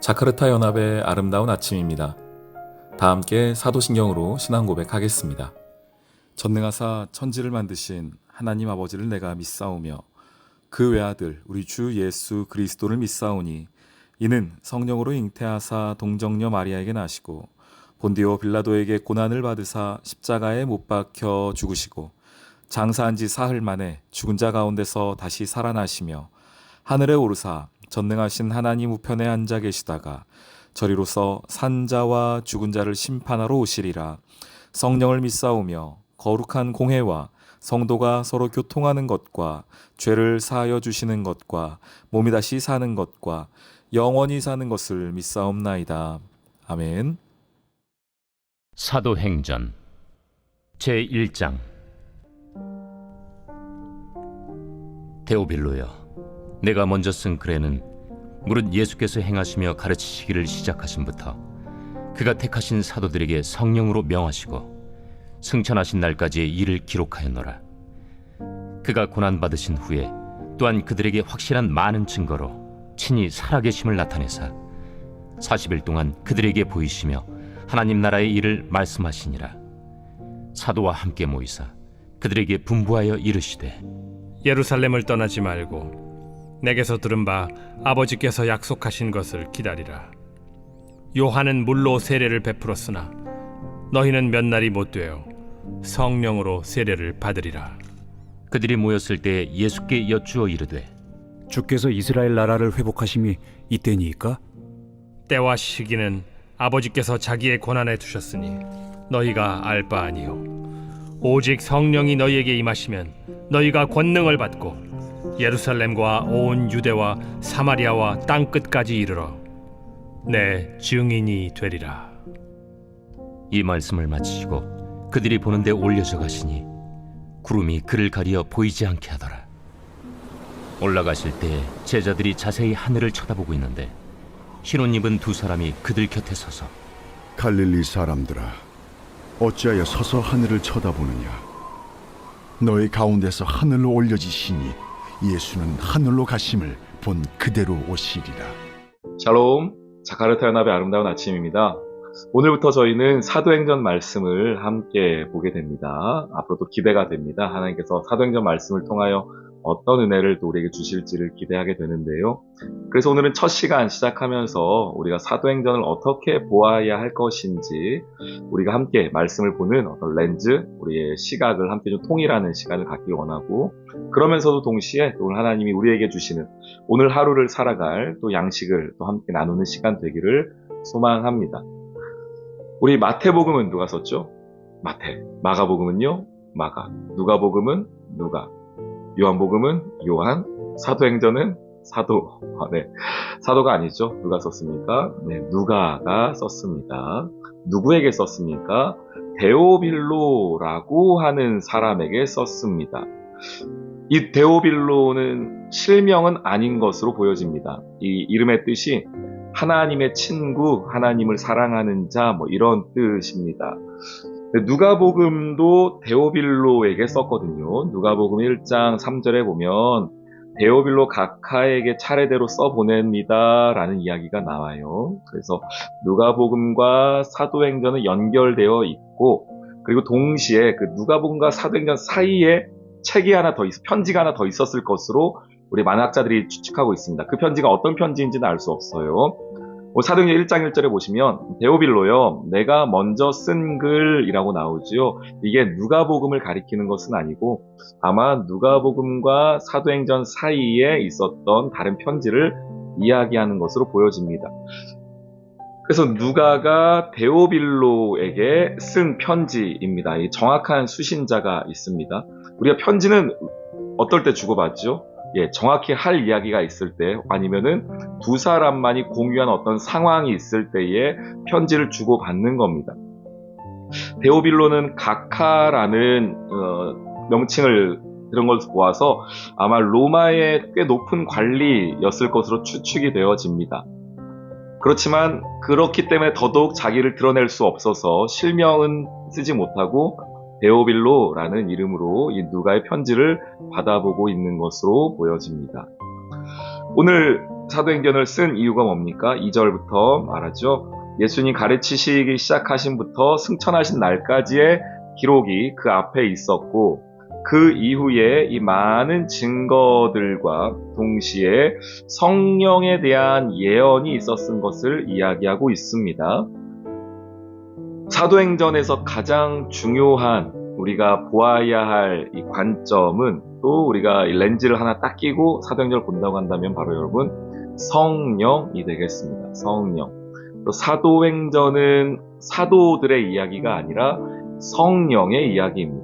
자카르타 연합의 아름다운 아침입니다. 다 함께 사도신경으로 신앙 고백하겠습니다. 전능하사 천지를 만드신 하나님 아버지를 내가 믿사오며 그 외아들 우리 주 예수 그리스도를 믿사오니 이는 성령으로 잉태하사 동정녀 마리아에게 나시고 본디오 빌라도에게 고난을 받으사 십자가에 못 박혀 죽으시고 장사한 지 사흘 만에 죽은 자 가운데서 다시 살아나시며 하늘에 오르사 전능하신 하나님 우편에 앉아 계시다가 저리로서 산자와 죽은 자를 심판하러 오시리라. 성령을 믿사오며 거룩한 공회와 성도가 서로 교통하는 것과 죄를 사하여 주시는 것과 몸이 다시 사는 것과 영원히 사는 것을 믿사옵나이다. 아멘. 사도행전 제1장. 데오빌로여, 내가 먼저 쓴 글에는 무릇 예수께서 행하시며 가르치시기를 시작하신부터 그가 택하신 사도들에게 성령으로 명하시고 승천하신 날까지의 일을 기록하였노라. 그가 고난받으신 후에 또한 그들에게 확실한 많은 증거로 친히 살아계심을 나타내사 40일 동안 그들에게 보이시며 하나님 나라의 일을 말씀하시니라. 사도와 함께 모이사 그들에게 분부하여 이르시되, 예루살렘을 떠나지 말고 내게서 들은 바 아버지께서 약속하신 것을 기다리라. 요한은 물로 세례를 베풀었으나 너희는 몇 날이 못 되어 성령으로 세례를 받으리라. 그들이 모였을 때 예수께 여쭈어 이르되, 주께서 이스라엘 나라를 회복하심이 이때니이까? 때와 시기는 아버지께서 자기의 권한에 두셨으니 너희가 알 바 아니요 오직 성령이 너희에게 임하시면 너희가 권능을 받고 예루살렘과 온 유대와 사마리아와 땅끝까지 이르러 내 증인이 되리라. 이 말씀을 마치시고 그들이 보는 데 올려져 가시니 구름이 그를 가리어 보이지 않게 하더라. 올라가실 때 제자들이 자세히 하늘을 쳐다보고 있는데 흰옷 입은 두 사람이 그들 곁에 서서, 갈릴리 사람들아, 어찌하여 서서 하늘을 쳐다보느냐? 너희 가운데서 하늘로 올려지시니 예수는 하늘로 가심을 본 그대로 오시리라. 샬롬, 자카르타 연합의 아름다운 아침입니다. 오늘부터 저희는 사도행전 말씀을 함께 보게 됩니다. 앞으로도 기대가 됩니다. 하나님께서 사도행전 말씀을 통하여 어떤 은혜를 또 우리에게 주실지를 기대하게 되는데요. 그래서 오늘은 첫 시간 시작하면서 우리가 사도행전을 어떻게 보아야 할 것인지 우리가 함께 말씀을 보는 어떤 렌즈, 우리의 시각을 함께 좀 통일하는 시간을 갖기 원하고, 그러면서도 동시에 오늘 하나님이 우리에게 주시는 오늘 하루를 살아갈 또 양식을 또 함께 나누는 시간 되기를 소망합니다. 우리 마태복음은 누가 썼죠? 마태. 마가복음은요? 마가. 누가복음은 누가. 요한복음은 요한. 사도행전은 사도. 네. 사도가 아니죠. 누가 썼습니까? 네. 누가가 썼습니다. 누구에게 썼습니까? 데오빌로라고 하는 사람에게 썼습니다. 이 데오빌로는 실명은 아닌 것으로 보여집니다. 이 이름의 뜻이 하나님의 친구, 하나님을 사랑하는 자, 이런 뜻입니다. 누가복음도 데오빌로에게 썼거든요. 누가복음 1장 3절에 보면 데오빌로 각하에게 차례대로 써보냅니다 라는 이야기가 나와요. 그래서 누가복음과 사도행전은 연결되어 있고, 그리고 동시에 그 누가복음과 사도행전 사이에 책이 하나 더 편지가 하나 더 있었을 것으로 우리 만학자들이 추측하고 있습니다. 그 편지가 어떤 편지인지는 알 수 없어요. 사도행전 1장 1절에 보시면 데오빌로여, 내가 먼저 쓴 글이라고 나오지요. 이게 누가복음을 가리키는 것은 아니고 아마 누가복음과 사도행전 사이에 있었던 다른 편지를 이야기하는 것으로 보여집니다. 그래서 누가가 데오빌로에게 쓴 편지입니다. 이 정확한 수신자가 있습니다. 우리가 편지는 어떨 때 주고받죠? 정확히 할 이야기가 있을 때, 아니면은 두 사람만이 공유한 어떤 상황이 있을 때에 편지를 주고받는 겁니다. 데오빌로는 각하라는 명칭을 들은 것을 보아서 아마 로마의 꽤 높은 관리였을 것으로 추측이 되어집니다. 그렇지만 그렇기 때문에 더더욱 자기를 드러낼 수 없어서 실명은 쓰지 못하고 데오빌로라는 이름으로 이 누가의 편지를 받아보고 있는 것으로 보여집니다. 오늘 사도행전을 쓴 이유가 뭡니까? 2절부터 말하죠. 예수님 가르치시기 시작하신부터 승천하신 날까지의 기록이 그 앞에 있었고, 그 이후에 이 많은 증거들과 동시에 성령에 대한 예언이 있었은 것을 이야기하고 있습니다. 사도행전에서 가장 중요한 우리가 보아야 할 이 관점은, 또 우리가 이 렌즈를 하나 딱 끼고 사도행전을 본다고 한다면 바로 여러분 성령이 되겠습니다. 성령. 또 사도행전은 사도들의 이야기가 아니라 성령의 이야기입니다.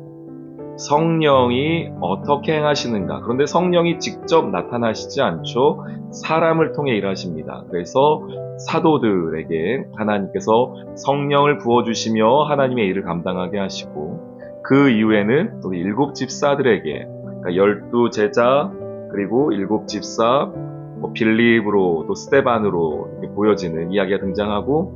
성령이 어떻게 행하시는가. 그런데 성령이 직접 나타나시지 않죠. 사람을 통해 일하십니다. 그래서 사도들에게 하나님께서 성령을 부어주시며 하나님의 일을 감당하게 하시고, 그 이후에는 또 7 집사들에게, 그러니까 12 제자, 그리고 7 집사, 빌립으로 또 스데반으로 보여지는 이야기가 등장하고,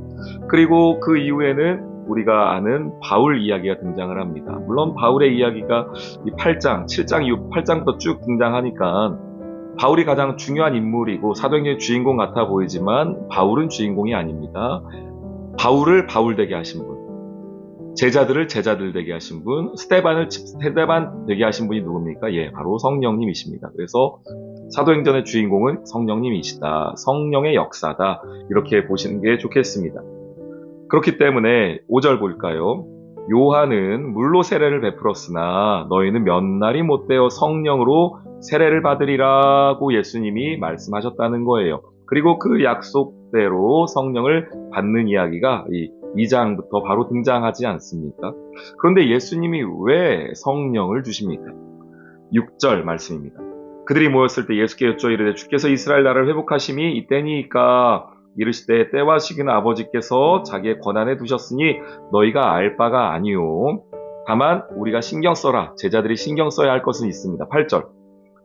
그리고 그 이후에는 우리가 아는 바울 이야기가 등장을 합니다. 물론 바울의 이야기가 이 8장, 7장 이후 8장부터 쭉 등장하니까 바울이 가장 중요한 인물이고 사도행전의 주인공 같아 보이지만 바울은 주인공이 아닙니다. 바울을 바울 되게 하신 분, 제자들을 제자들 되게 하신 분, 스데반을 스데반 되게 하신 분이 누굽니까? 예, 바로 성령님이십니다. 그래서 사도행전의 주인공은 성령님이시다. 성령의 역사다. 이렇게 보시는 게 좋겠습니다. 그렇기 때문에 5절 볼까요? 요한은 물로 세례를 베풀었으나 너희는 몇 날이 못되어 성령으로 세례를 받으리라고 예수님이 말씀하셨다는 거예요. 그리고 그 약속대로 성령을 받는 이야기가 이 2장부터 바로 등장하지 않습니까? 그런데 예수님이 왜 성령을 주십니까? 6절 말씀입니다. 그들이 모였을 때 예수께 여쭈어 이르되 주께서 이스라엘 나라를 회복하심이 이때니까 이르시되 때와 시기는 아버지께서 자기의 권한에 두셨으니 너희가 알 바가 아니요. 다만 우리가 신경 써라. 제자들이 신경 써야 할 것은 있습니다. 8절.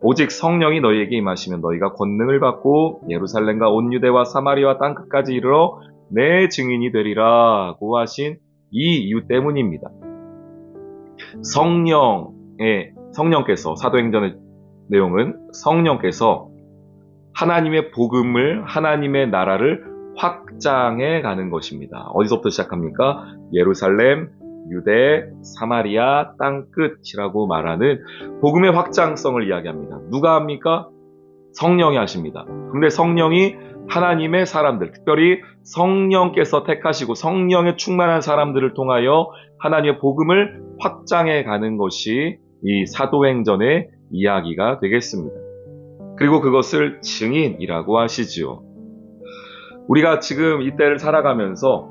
오직 성령이 너희에게 임하시면 너희가 권능을 받고 예루살렘과 온 유대와 사마리아와 땅끝까지 이르러 내 증인이 되리라고 하신 이 이유 때문입니다. 성령께서, 사도행전의 내용은 성령께서 하나님의 복음을, 하나님의 나라를 확장해 가는 것입니다. 어디서부터 시작합니까? 예루살렘, 유대, 사마리아, 땅끝이라고 말하는 복음의 확장성을 이야기합니다. 누가 합니까? 성령이 하십니다. 그런데 성령이 하나님의 사람들, 특별히 성령께서 택하시고 성령에 충만한 사람들을 통하여 하나님의 복음을 확장해 가는 것이 이 사도행전의 이야기가 되겠습니다. 그리고 그것을 증인이라고 하시지요. 우리가 지금 이 때를 살아가면서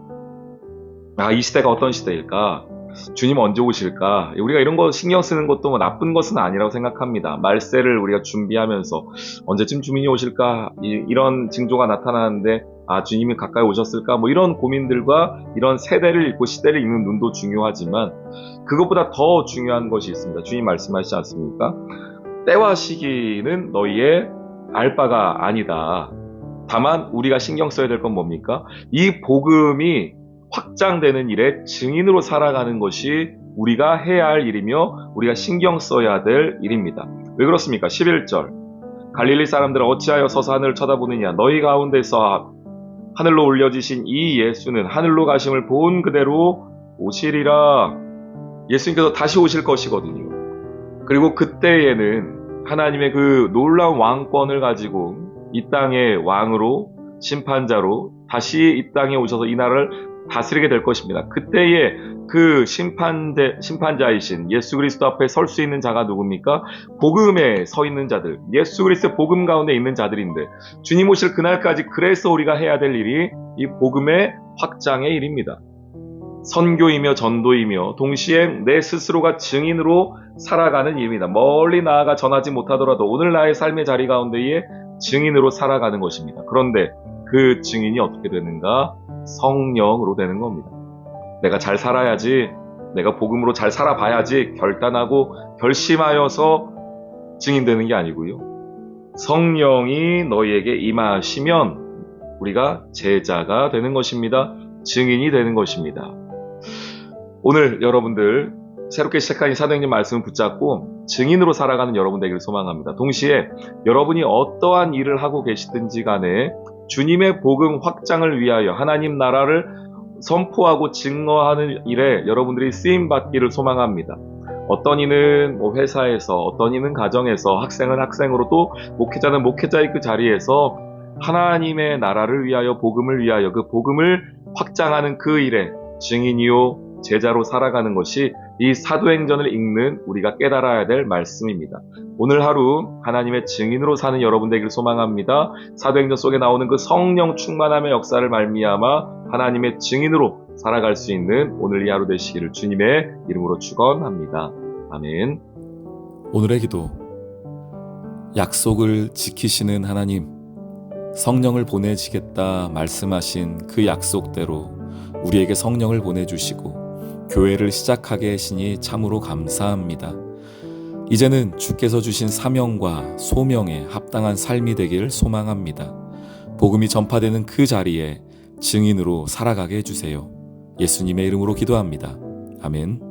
이 시대가 어떤 시대일까? 주님 언제 오실까? 우리가 이런 거 신경 쓰는 것도 뭐 나쁜 것은 아니라고 생각합니다. 말세를 우리가 준비하면서 언제쯤 주님이 오실까? 이런 징조가 나타나는데 주님이 가까이 오셨을까? 뭐 이런 고민들과 이런 세대를 읽고 시대를 읽는 눈도 중요하지만 그것보다 더 중요한 것이 있습니다. 주님 말씀하시지 않습니까? 때와 시기는 너희의 알 바가 아니다. 다만 우리가 신경 써야 될 건 뭡니까? 이 복음이 확장되는 일에 증인으로 살아가는 것이 우리가 해야 할 일이며 우리가 신경 써야 될 일입니다. 왜 그렇습니까? 11절. 갈릴리 사람들은 어찌하여 서서 하늘을 쳐다보느냐? 너희 가운데서 하늘로 올려지신 이 예수는 하늘로 가심을 본 그대로 오시리라. 예수님께서 다시 오실 것이거든요. 그리고 그때에는 하나님의 그 놀라운 왕권을 가지고 이 땅의 왕으로, 심판자로 다시 이 땅에 오셔서 이 나라를 다스리게 될 것입니다. 그때에 그 심판자이신 예수 그리스도 앞에 설 수 있는 자가 누굽니까? 복음에 서 있는 자들, 예수 그리스도의 복음 가운데 있는 자들인데, 주님 오실 그날까지 그래서 우리가 해야 될 일이 이 복음의 확장의 일입니다. 선교이며 전도이며 동시에 내 스스로가 증인으로 살아가는 일입니다. 멀리 나아가 전하지 못하더라도 오늘 나의 삶의 자리 가운데에 증인으로 살아가는 것입니다. 그런데 그 증인이 어떻게 되는가? 성령으로 되는 겁니다. 내가 잘 살아야지, 내가 복음으로 잘 살아봐야지 결단하고 결심하여서 증인되는 게 아니고요. 성령이 너희에게 임하시면 우리가 제자가 되는 것입니다. 증인이 되는 것입니다. 오늘 여러분들 새롭게 시작한 이 사도행전 말씀을 붙잡고 증인으로 살아가는 여러분 되기를 소망합니다. 동시에 여러분이 어떠한 일을 하고 계시든지 간에 주님의 복음 확장을 위하여 하나님 나라를 선포하고 증거하는 일에 여러분들이 쓰임받기를 소망합니다. 어떤 이는 회사에서, 어떤 이는 가정에서, 학생은 학생으로, 또 목회자는 목회자의 그 자리에서 하나님의 나라를 위하여, 복음을 위하여 그 복음을 확장하는 그 일에 증인이요 제자로 살아가는 것이 이 사도행전을 읽는 우리가 깨달아야 될 말씀입니다. 오늘 하루 하나님의 증인으로 사는 여러분 되기를 소망합니다. 사도행전 속에 나오는 그 성령 충만함의 역사를 말미암아 하나님의 증인으로 살아갈 수 있는 오늘 이 하루 되시기를 주님의 이름으로 축원합니다. 아멘. 오늘의 기도. 약속을 지키시는 하나님, 성령을 보내시겠다 말씀하신 그 약속대로 우리에게 성령을 보내주시고 교회를 시작하게 하시니 참으로 감사합니다. 이제는 주께서 주신 사명과 소명에 합당한 삶이 되기를 소망합니다. 복음이 전파되는 그 자리에 증인으로 살아가게 해주세요. 예수님의 이름으로 기도합니다. 아멘.